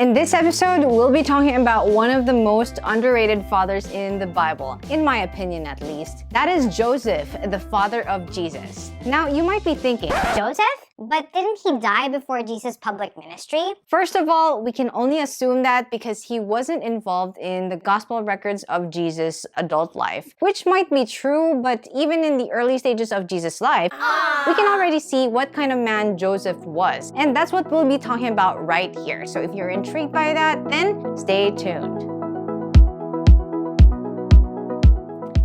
In this episode, we'll be talking about one of the most underrated fathers in the Bible, in my opinion at least. That is Joseph, the father of Jesus. Now, you might be thinking, Joseph? But didn't he die before Jesus' public ministry? First of all, we can only assume that because he wasn't involved in the gospel records of Jesus' adult life, which might be true, but even in the early stages of Jesus' life, we can already see what kind of man Joseph was. And that's what we'll be talking about right here. So if you're intrigued by that, then stay tuned.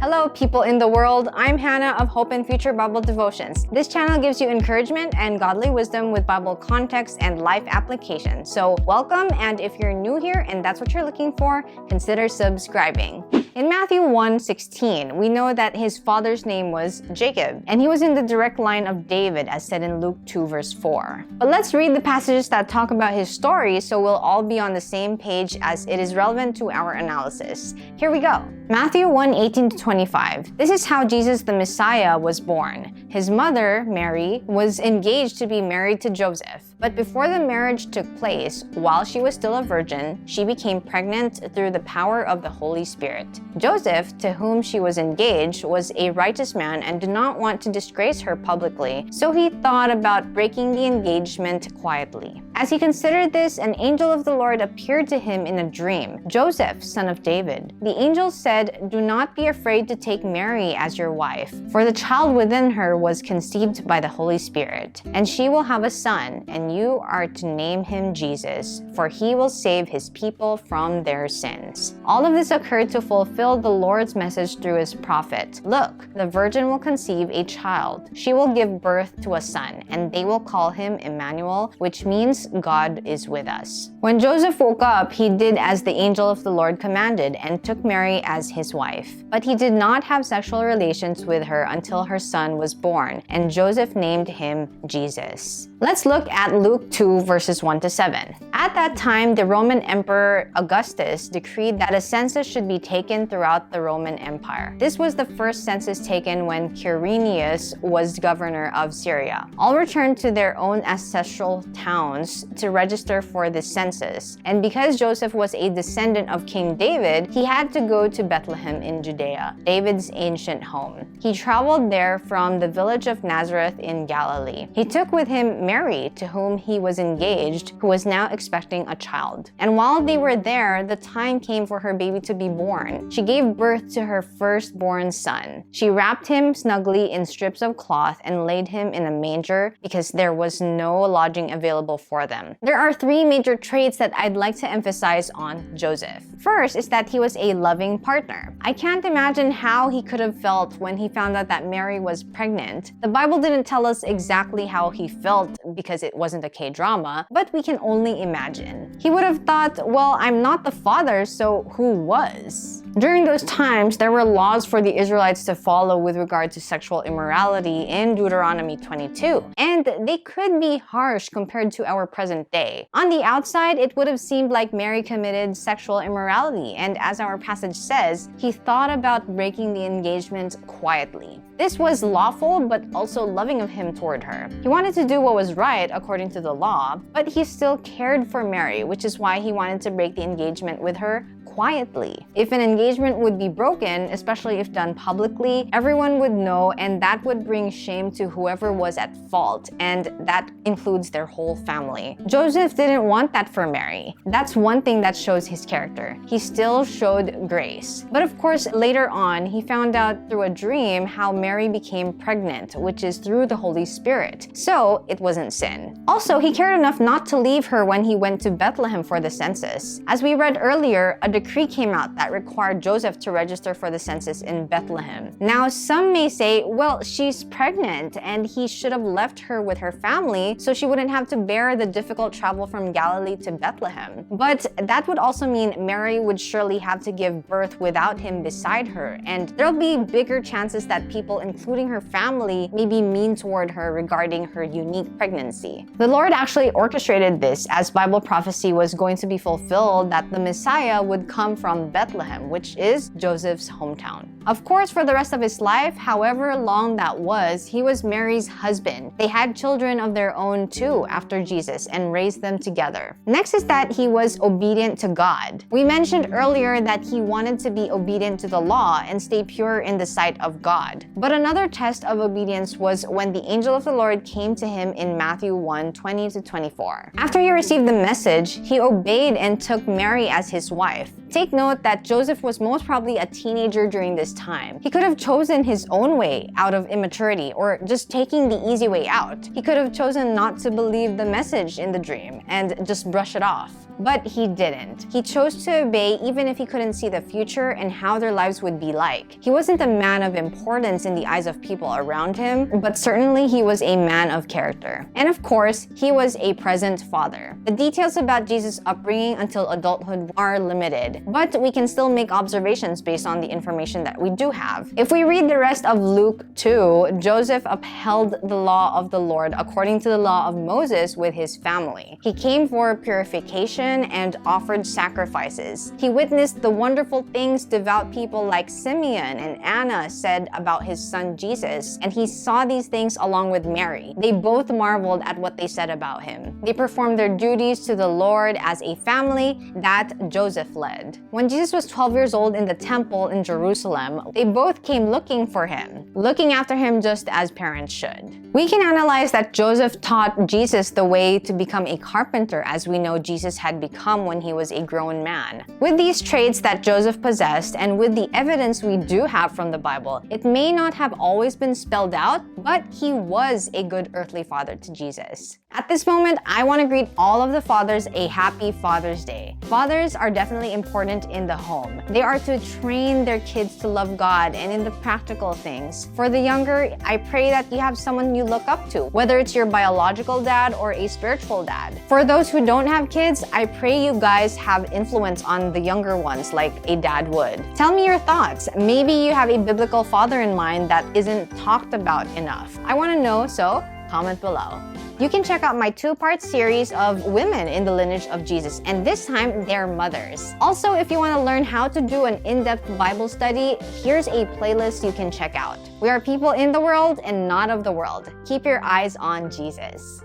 Hello, people in the world. I'm Hannah of Hope and Future Bible Devotions. This channel gives you encouragement and godly wisdom with Bible context and life application. So welcome, and if you're new here and that's what you're looking for, consider subscribing. In Matthew 1:16, we know that his father's name was Jacob, and he was in the direct line of David, as said in Luke 2 verse 4. But let's read the passages that talk about his story so we'll all be on the same page as it is relevant to our analysis. Here we go. Matthew 1:18-25. This is how Jesus the Messiah was born. His mother, Mary, was engaged to be married to Joseph. But before the marriage took place, while she was still a virgin, she became pregnant through the power of the Holy Spirit. Joseph, to whom she was engaged, was a righteous man and did not want to disgrace her publicly, so he thought about breaking the engagement quietly. As he considered this, an angel of the Lord appeared to him in a dream. Joseph, son of David. The angel said, "Do not be afraid to take Mary as your wife, for the child within her was conceived by the Holy Spirit, and she will have a son, and you are to name him Jesus, for he will save his people from their sins." All of this occurred to fulfill the Lord's message through his prophet. "Look, the virgin will conceive a child. She will give birth to a son, and they will call him Emmanuel, which means God is with us." When Joseph woke up, he did as the angel of the Lord commanded and took Mary as his wife. But he did not have sexual relations with her until her son was born, and Joseph named him Jesus. Let's look at Luke 2 verses 1-7. At that time, the Roman Emperor Augustus decreed that a census should be taken throughout the Roman Empire. This was the first census taken when Quirinius was governor of Syria. All returned to their own ancestral towns to register for the census. And because Joseph was a descendant of King David, he had to go to Bethlehem in Judea, David's ancient home. He traveled there from the village of Nazareth in Galilee. He took with him Mary, to whom he was engaged, who was now expecting a child. And while they were there, the time came for her baby to be born. She gave birth to her firstborn son. She wrapped him snugly in strips of cloth and laid him in a manger because there was no lodging available for them. There are three major traits that I'd like to emphasize on Joseph. First is that he was a loving partner. I can't imagine how he could have felt when he found out that Mary was pregnant. The Bible didn't tell us exactly how he felt because it wasn't a K-drama, but we can only imagine. He would have thought, well, I'm not the father, so who was? During those times, there were laws for the Israelites to follow with regard to sexual immorality in Deuteronomy 22, and they could be harsh compared to our present day. On the outside, it would have seemed like Mary committed sexual immorality, and as our passage says, he thought about breaking the engagement quietly. This was lawful, but also loving of him toward her. He wanted to do what was right according to the law, but he still cared for Mary, which is why he wanted to break the engagement with her quietly. If an engagement would be broken, especially if done publicly, everyone would know, and that would bring shame to whoever was at fault, and that includes their whole family. Joseph didn't want that for Mary. That's one thing that shows his character. He still showed grace. But of course, later on, he found out through a dream how Mary became pregnant, which is through the Holy Spirit. So it wasn't sin. Also, he cared enough not to leave her when he went to Bethlehem for the census. As we read earlier, a decree came out that required Joseph to register for the census in Bethlehem. Now, some may say, well, she's pregnant and he should have left her with her family so she wouldn't have to bear the difficult travel from Galilee to Bethlehem. But that would also mean Mary would surely have to give birth without him beside her, and there'll be bigger chances that people people, including her family, may be mean toward her regarding her unique pregnancy. The Lord actually orchestrated this as Bible prophecy was going to be fulfilled that the Messiah would come from Bethlehem, which is Joseph's hometown. Of course, for the rest of his life, however long that was, he was Mary's husband. They had children of their own too after Jesus and raised them together. Next is that he was obedient to God. We mentioned earlier that he wanted to be obedient to the law and stay pure in the sight of God. But another test of obedience was when the angel of the Lord came to him in Matthew 1:20-24. After he received the message, he obeyed and took Mary as his wife. Take note that Joseph was most probably a teenager during this time. He could have chosen his own way out of immaturity or just taking the easy way out. He could have chosen not to believe the message in the dream and just brush it off. But he didn't. He chose to obey even if he couldn't see the future and how their lives would be like. He wasn't a man of importance in the eyes of people around him, but certainly he was a man of character. And of course, he was a present father. The details about Jesus' upbringing until adulthood are limited, but we can still make observations based on the information that we do have. If we read the rest of Luke 2, Joseph upheld the law of the Lord according to the law of Moses with his family. He came for purification and offered sacrifices. He witnessed the wonderful things devout people like Simeon and Anna said about his son Jesus, and he saw these things along with Mary. They both marveled at what they said about him. They performed their duties to the Lord as a family that Joseph led. When Jesus was 12 years old in the temple in Jerusalem, they both came looking for him, looking after him just as parents should. We can analyze that Joseph taught Jesus the way to become a carpenter, as we know Jesus had become when he was a grown man. With these traits that Joseph possessed and with the evidence we do have from the Bible, it may not have always been spelled out, but he was a good earthly father to Jesus. At this moment, I want to greet all of the fathers a happy Father's Day. Fathers are definitely important in the home. They are to train their kids to love God and in the practical things. For the younger, I pray that you have someone you look up to, whether it's your biological dad or a spiritual dad. For those who don't have kids, I pray you guys have influence on the younger ones like a dad would. Tell me your thoughts. Maybe you have a biblical father in mind that isn't talked about enough. I want to know, so comment below. You can check out my two-part series of women in the lineage of Jesus, and this time they're mothers. Also, if you want to learn how to do an in-depth Bible study, here's a playlist you can check out. We are people in the world and not of the world. Keep your eyes on Jesus.